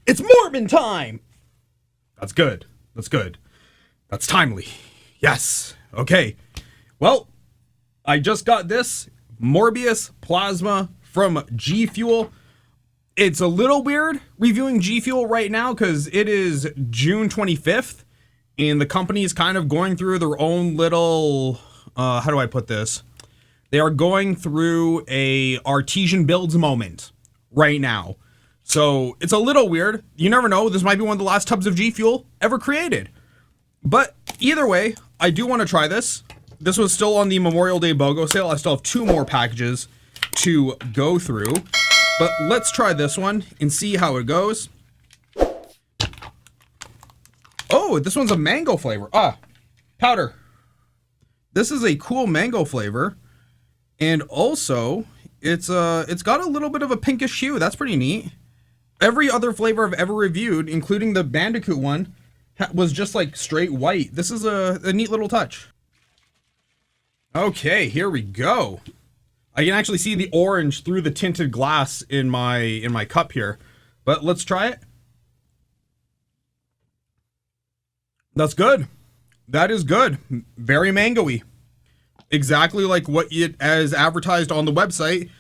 It's Morbin time! That's good. That's good. That's timely. Yes. Okay. Well, I just got this Morbius plasma from Gfuel. It's a little weird reviewing Gfuel right now because it is June 25th and the company is kind of going through their own little, how do I put this? They are going through a artesian builds moment right now. So it's a little weird. You never know. This might be one of the last tubs of Gfuel ever created. But either way, I do want to try this. This was still on the Memorial Day BOGO sale. I still have 2 more packages to go through. But let's try this one and see how it goes. Oh, this one's a mango flavor. Powder. This is a cool mango flavor. And also, it's got a little bit of a pinkish hue. That's pretty neat. Every other flavor I've ever reviewed, including the Bandicoot one, was just like straight white. This is a neat little touch. Okay, here we go. I can actually see the orange through the tinted glass in my cup here. But let's try it. That's good. That is good. Very mango-y. Exactly like what it as advertised on the website.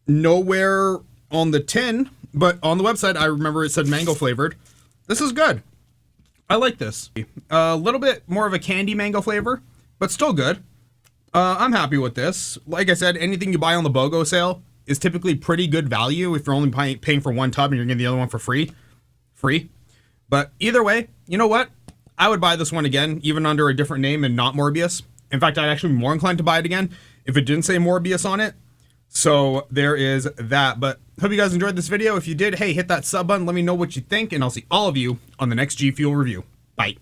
Nowhere on the tin, but on the website I remember it said mango flavored. This is good. I like this. A little bit more of a candy mango flavor, but still good. I'm happy with this. Like I said, anything you buy on the BOGO sale is typically pretty good value if you're only paying for one tub and you're getting the other one for free. But either way, you know what? I would buy this one again, even under a different name and not Morbius. In fact, I'd actually be more inclined to buy it again if it didn't say Morbius on it. So there is that. But hope you guys enjoyed this video. If you did, hey, hit that sub button. Let me know what you think, and I'll see all of you on the next Gfuel review. Bye.